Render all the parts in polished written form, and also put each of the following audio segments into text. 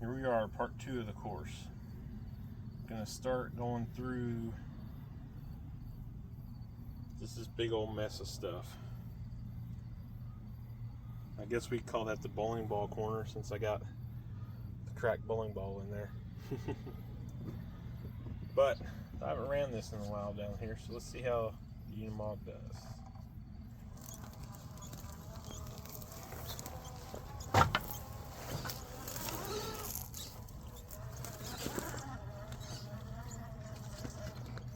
Here we are, part 2 of the course. Gonna start going through this big old mess of stuff. I guess we call that the bowling ball corner since I got the cracked bowling ball in there. But I haven't ran this in a while down here, so let's see how the unimog does.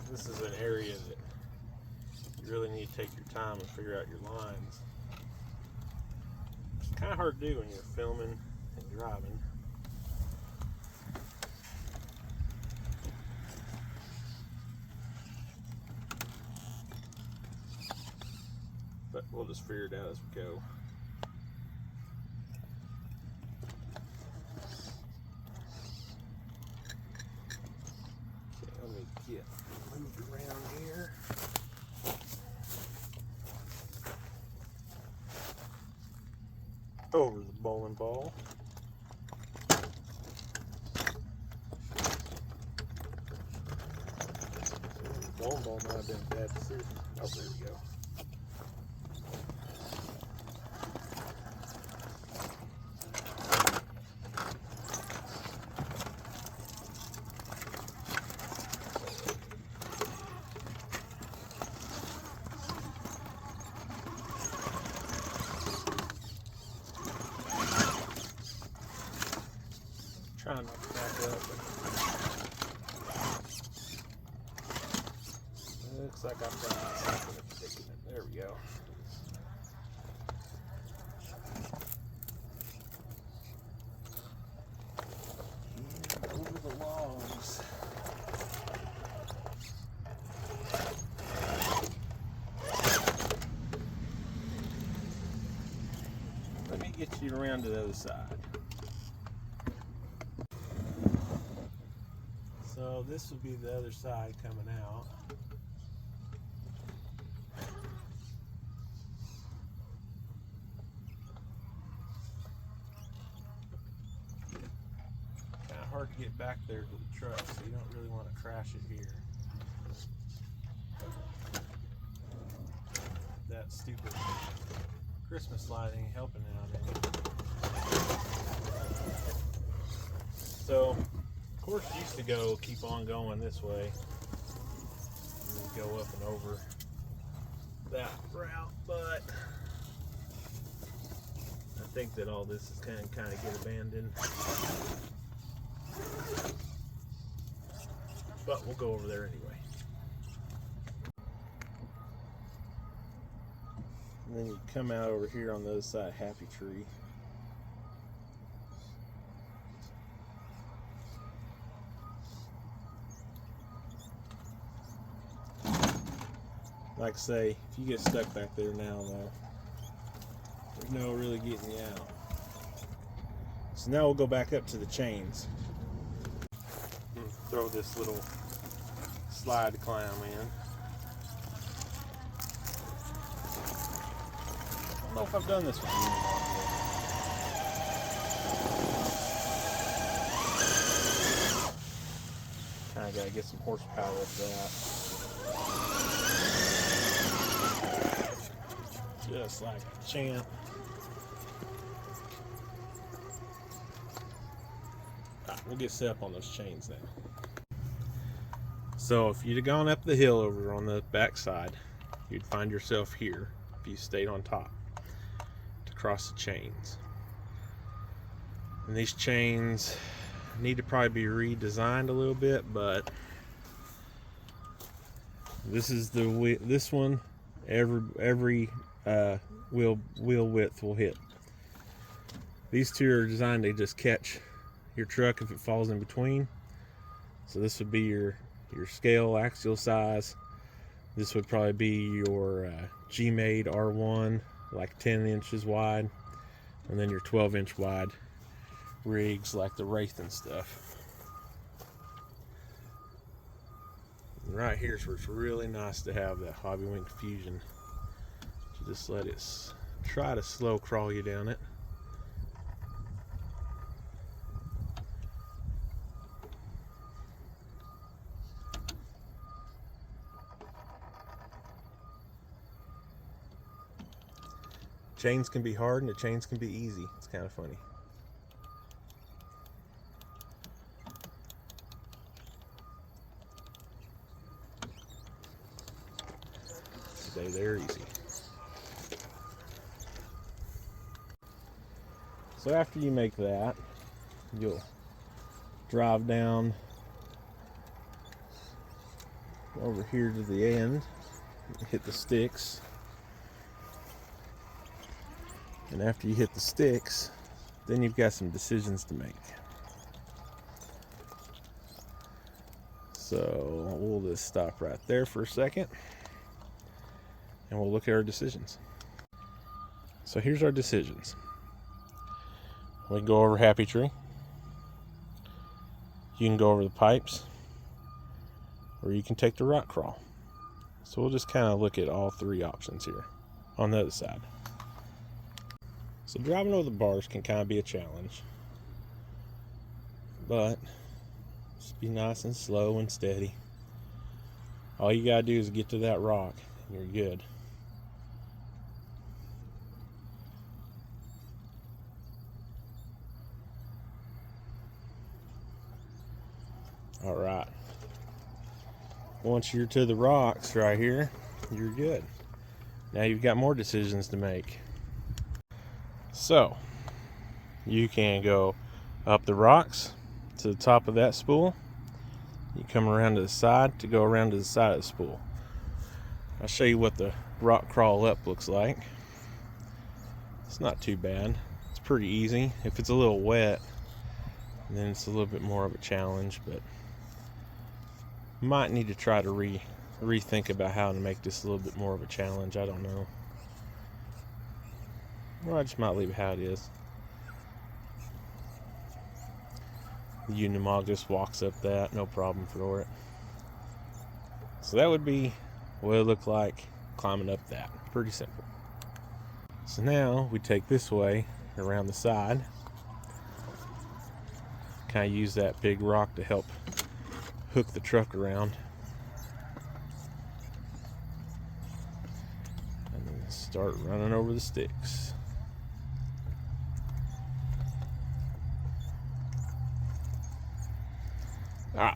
This is an area that you really need to take your time and figure out your lines. It's kind of hard to do when you're filming and driving. But we'll just figure it out as we go. Okay, let me get moved around here. Over the bowling ball. The bowling ball might have been a bad decision. Oh, there we go. Trying not to back up. It looks like I've got something sticking in. There we go. And over the logs. Let me get you around to the other side. So this will be the other side coming out. Kind of hard to get back there to the truck, so you don't really want to crash it here. That stupid Christmas light ain't helping out any. So of course, used to keep on going this way. And go up and over that route, but I think that all this is kind of get abandoned. But we'll go over there anyway. And then you come out over here on the other side, Happy Tree. Like I say, if you get stuck back there now, though, there's no really getting you out. So now we'll go back up to the chains. Throw this little slide climb in. I don't know if I've done this one. Kind of got to get some horsepower with that. Just like a champ. Right, we'll get set up on those chains now. So if you'd have gone up the hill over on the back side, you'd find yourself here if you stayed on top to cross the chains. And these chains need to probably be redesigned a little bit, but this is this one every wheel width will hit. These two are designed to just catch your truck if it falls in between. So this would be your scale axial size. This would probably be your G-made R1, like 10 inches wide, and then your 12-inch wide rigs like the Wraith and stuff. And right here's where it's really nice to have that hobby wing fusion. Just let it try to slow crawl you down it. chains can be hard and the chains can be easy. It's kind of funny. Today they're easy. So after you make that, you'll drive down over here to the end, hit the sticks, and after you hit the sticks, then you've got some decisions to make. So we'll just stop right there for a second and we'll look at our decisions. So here's our decisions. We can go over Happy Tree. You can go over the pipes, or you can take the rock crawl. So we'll just kind of look at all three options here on the other side. So driving over the bars can kind of be a challenge, but just be nice and slow and steady. All you gotta do is get to that rock and you're good. All right. Once you're to the rocks right here, you're good. Now you've got more decisions to make. So you can go up the rocks to the top of that spool. You come around to the side to go around to the side of the spool. I'll show you what the rock crawl up looks like. It's not too bad. It's pretty easy. If it's a little wet, then it's a little bit more of a challenge, but might need to try to rethink about how to make this a little bit more of a challenge. I don't know. Or I just might leave it how it is. The unimog just walks up that, no problem for it. So that would be what it looked like climbing up that. Pretty simple. So now we take this way around the side. Kind of use that big rock to help hook the truck around. And then start running over the sticks.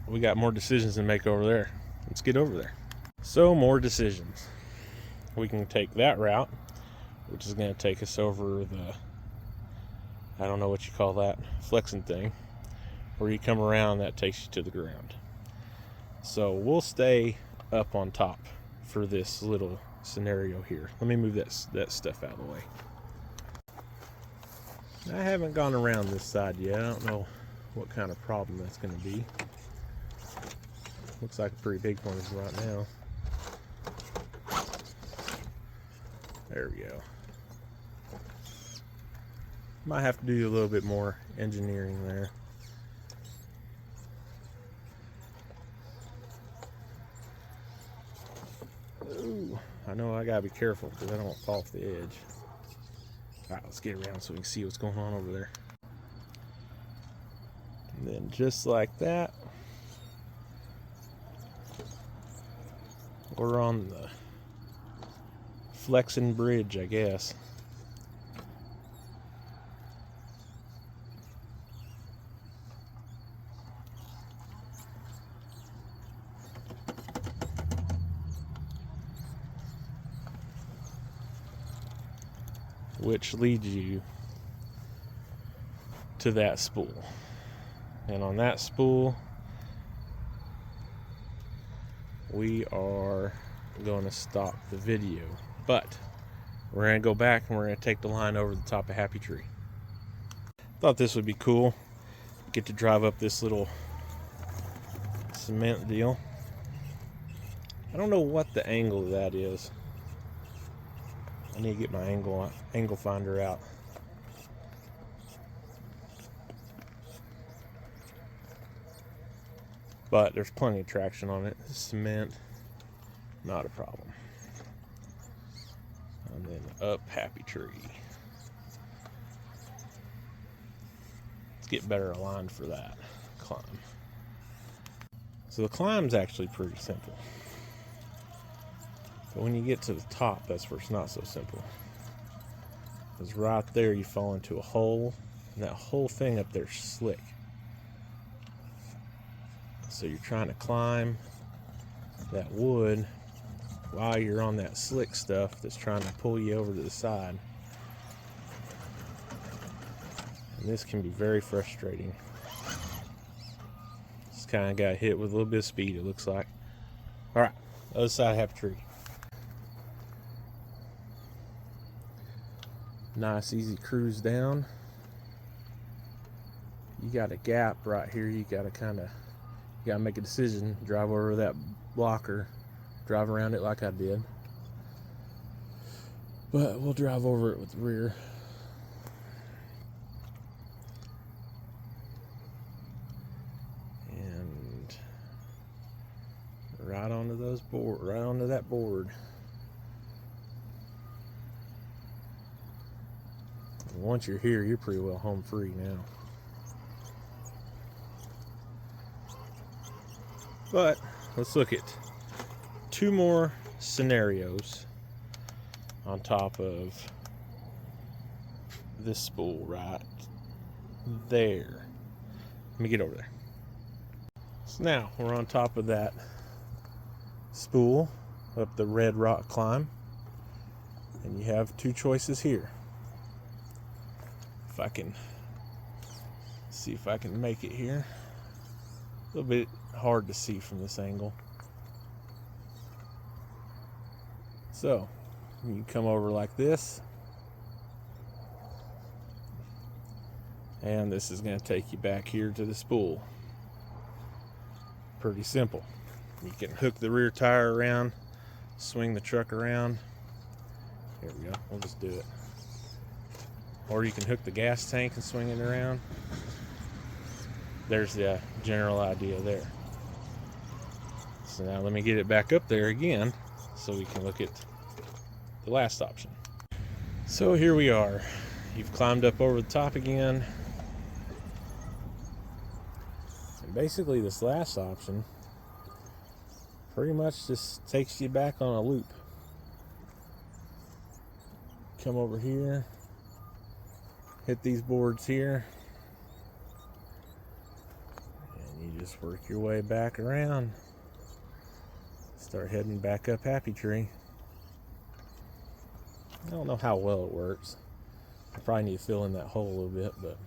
We got more decisions to make over there. Let's get over there. So more decisions. We can take that route, which is going to take us over the, I don't know what you call that, flexing thing. Or you come around, that takes you to the ground. So we'll stay up on top for this little scenario here. Let me move that stuff out of the way. I haven't gone around this side yet. I don't know what kind of problem that's going to be. Looks like a pretty big one right now. There we go. Might have to do a little bit more engineering there. Ooh, I know I gotta be careful because I don't want to fall off the edge. Alright, let's get around so we can see what's going on over there. And then just like that, we're on the flexing bridge, I guess. Which leads you to that spool. And on that spool, we are going to stop the video. But we're going to go back and we're going to take the line over the top of Happy Tree. Thought this would be cool. Get to drive up this little cement deal. I don't know what the angle of that is. I need to get my angle finder out. But there's plenty of traction on it. Cement, not a problem. And then up Happy Tree. Let's get better aligned for that climb. So the climb's actually pretty simple. But when you get to the top, that's where it's not so simple. Because right there you fall into a hole, and that whole thing up there's slick. So you're trying to climb that wood while you're on that slick stuff that's trying to pull you over to the side. And this can be very frustrating. Just kind of got hit with a little bit of speed, it looks like. Alright, other side of Happy Tree. Nice easy cruise down. You got a gap right here. You got to make a decision. Drive over that blocker, drive around it like I did, but we'll drive over it with the rear. And right onto that board. Once you're here, you're pretty well home free now. But let's look at two more scenarios on top of this spool right there. Let me get over there. So now we're on top of that spool up the red rock climb, and you have two choices here. If I can see if I can make it here. A little bit hard to see from this angle. So you come over like this, and this is going to take you back here to the spool. Pretty simple. You can hook the rear tire around, swing the truck around. Here we go, we'll just do it. Or you can hook the gas tank and swing it around. There's the general idea there. So now let me get it back up there again so we can look at the last option. So here we are. You've climbed up over the top again. And basically this last option pretty much just takes you back on a loop. Come over here, hit these boards here, and you just work your way back around. Start heading back up Happy Tree. I don't know how well it works. I probably need to fill in that hole a little bit, but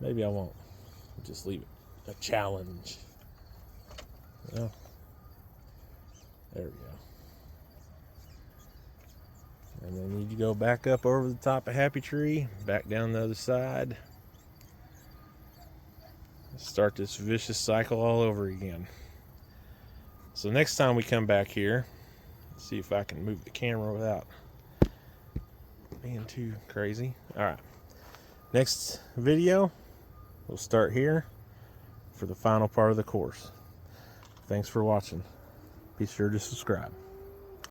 maybe I won't. Just leave it a challenge. Well, there we go. And then you go back up over the top of Happy Tree, back down the other side. Start this vicious cycle all over again. So next time we come back here, let's see if I can move the camera without being too crazy. Alright, next video, we'll start here for the final part of the course. Thanks for watching. Be sure to subscribe.